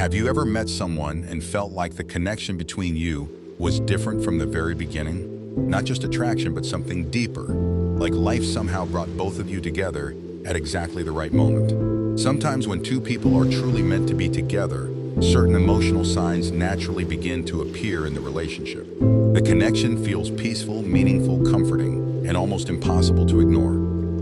Have you ever met someone and felt like the connection between you was different from the very beginning? Not just attraction, but something deeper, like life somehow brought both of you together at exactly the right moment. Sometimes when two people are truly meant to be together, certain emotional signs naturally begin to appear in the relationship. The connection feels peaceful, meaningful, comforting, and almost impossible to ignore.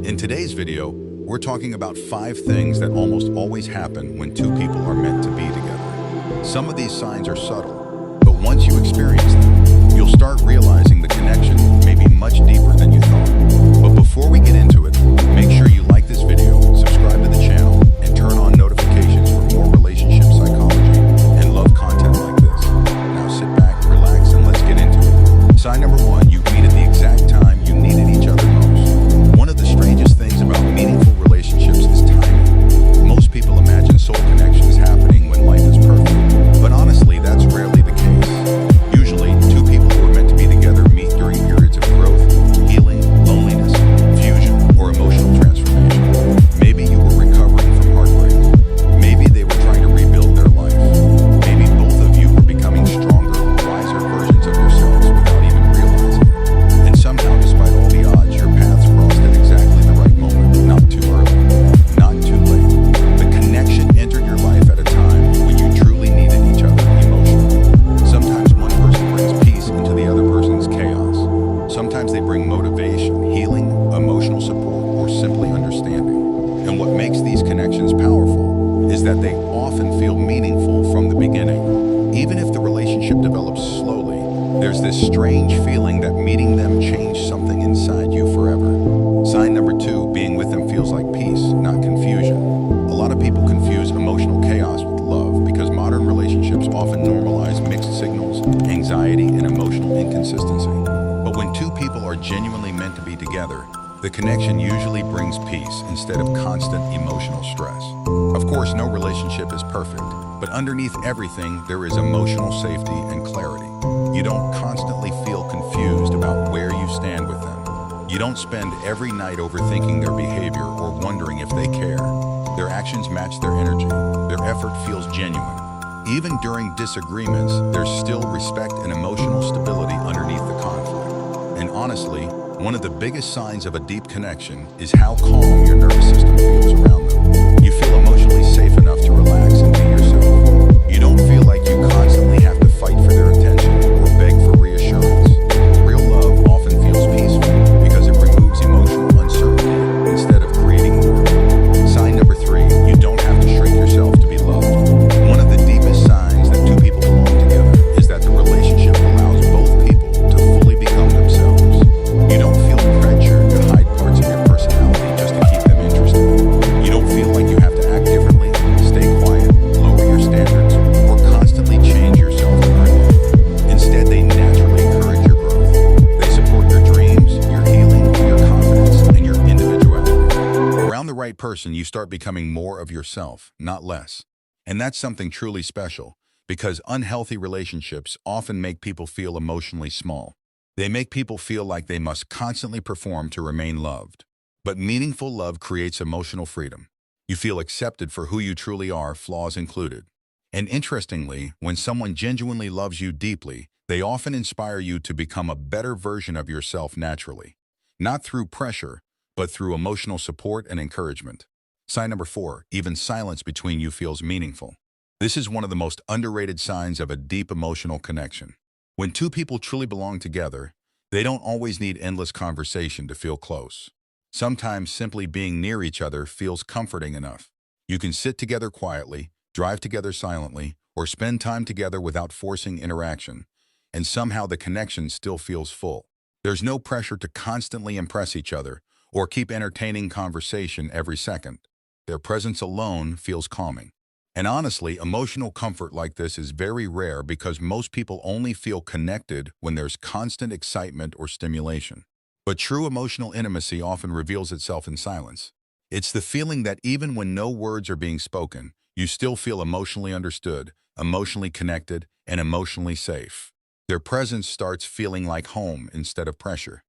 In today's video, we're talking about 5 things that almost always happen when two people are meant to be together. Some of these signs are subtle, but once you experience them, you'll start realizing the connection may be much deeper than you thought. But before we get into it, make sure you like this video, subscribe to the channel, and turn on notifications for more relationship psychology and love content like this. Now sit back, relax, and let's get into it. Sign number 1, you meet at the exact time you needed each other most. One of the strangest things about meaningful relationships is timing. Most people imagine soul connections happening when life is perfect, but honestly, that's rarely the case. Usually, two people who are meant to be together meet during periods of growth, healing, loneliness, fusion, or emotional transformation. Maybe you were recovering from heartbreak. Maybe they were trying to rebuild their life. Maybe both of you were becoming stronger, wiser versions of yourselves without even realizing it. And somehow, despite all the odds, your paths crossed at exactly the right moment. Not too early, not too late. The connection entered your life at a time when you truly needed each other emotionally. Sometimes one person brings peace into the other person's chaos. Sometimes they bring motivation, healing, emotional support, or simply understanding. And what makes these connections powerful is that they often feel meaningful from the beginning. Even if the relationship develops slowly, there's this strange feeling that meeting them changed something inside you forever. Sign number 2, being with them feels like peace, not confusion. A lot of people confuse emotional chaos with love because modern relationships often normalize mixed signals, anxiety, and emotional inconsistency. But when two people are genuinely meant to be together, the connection usually brings peace instead of constant emotional stress. Of course, no relationship is perfect, but underneath everything, there is emotional safety and clarity. You don't constantly feel confused about where you stand with them. You don't spend every night overthinking their behavior or wondering if they care. Their actions match their energy. Their effort feels genuine. Even during disagreements, there's still respect and emotional stability underneath the conflict. And honestly, one of the biggest signs of a deep connection is how calm your nervous system feels around them. You feel emotionally safe enough to relax and be yourself. You don't feel like you constantly have to fight for their attention or beg for reassurance. Real love often feels peaceful because it removes emotional uncertainty instead of creating more. Sign number 3, you don't have to shrink yourself to be loved. One of the deepest signs that two people belong together is that the relationship allows both people to fully become themselves. You don't feel pressured to hide parts of your personality just to keep them interested. You don't feel like you have to act differently, stay quiet, lower your standards, or constantly change yourself to earn love. Instead, they naturally encourage your growth. They support your dreams, your healing, your confidence, and your individuality. Around the right person, you start becoming more of yourself, not less. And that's something truly special, because unhealthy relationships often make people feel emotionally small. They make people feel like they must constantly perform to remain loved. But meaningful love creates emotional freedom. You feel accepted for who you truly are, flaws included. And interestingly, when someone genuinely loves you deeply, they often inspire you to become a better version of yourself naturally. Not through pressure, but through emotional support and encouragement. Sign number 4, even silence between you feels meaningful. This is one of the most underrated signs of a deep emotional connection. When two people truly belong together, they don't always need endless conversation to feel close. Sometimes simply being near each other feels comforting enough. You can sit together quietly, drive together silently, or spend time together without forcing interaction, and somehow the connection still feels full. There's no pressure to constantly impress each other or keep entertaining conversation every second. Their presence alone feels calming. And honestly, emotional comfort like this is very rare because most people only feel connected when there's constant excitement or stimulation. But true emotional intimacy often reveals itself in silence. It's the feeling that even when no words are being spoken, you still feel emotionally understood, emotionally connected, and emotionally safe. Their presence starts feeling like home instead of pressure.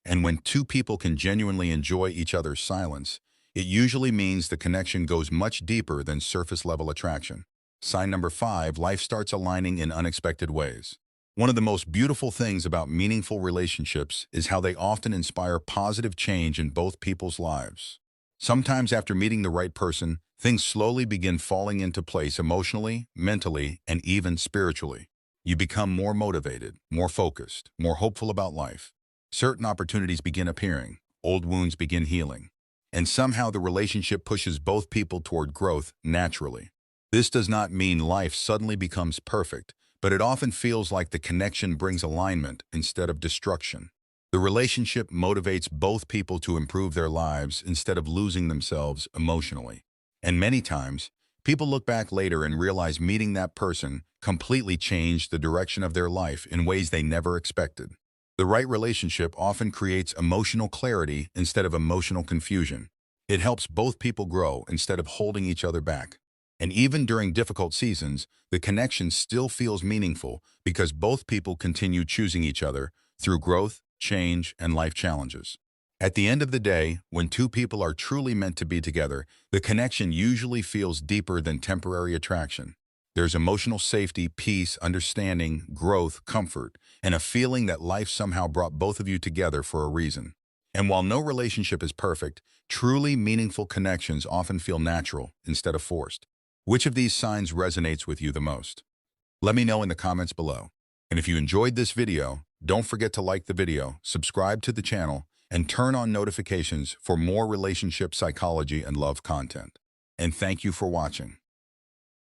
And when two people can genuinely enjoy each other's silence, it usually means the connection goes much deeper than surface-level attraction. Sign number 5, life starts aligning in unexpected ways. One of the most beautiful things about meaningful relationships is how they often inspire positive change in both people's lives. Sometimes after meeting the right person, things slowly begin falling into place emotionally, mentally, and even spiritually. You become more motivated, more focused, more hopeful about life. Certain opportunities begin appearing, old wounds begin healing, and somehow the relationship pushes both people toward growth naturally. This does not mean life suddenly becomes perfect, but it often feels like the connection brings alignment instead of destruction. The relationship motivates both people to improve their lives instead of losing themselves emotionally. And many times, people look back later and realize meeting that person completely changed the direction of their life in ways they never expected. The right relationship often creates emotional clarity instead of emotional confusion. It helps both people grow instead of holding each other back. And even during difficult seasons, the connection still feels meaningful because both people continue choosing each other through growth, change, and life challenges. At the end of the day, when two people are truly meant to be together, the connection usually feels deeper than temporary attraction. There's emotional safety, peace, understanding, growth, comfort, and a feeling that life somehow brought both of you together for a reason. And while no relationship is perfect, truly meaningful connections often feel natural instead of forced. Which of these signs resonates with you the most? Let me know in the comments below. And if you enjoyed this video, don't forget to like the video, subscribe to the channel, and turn on notifications for more relationship psychology and love content. And thank you for watching.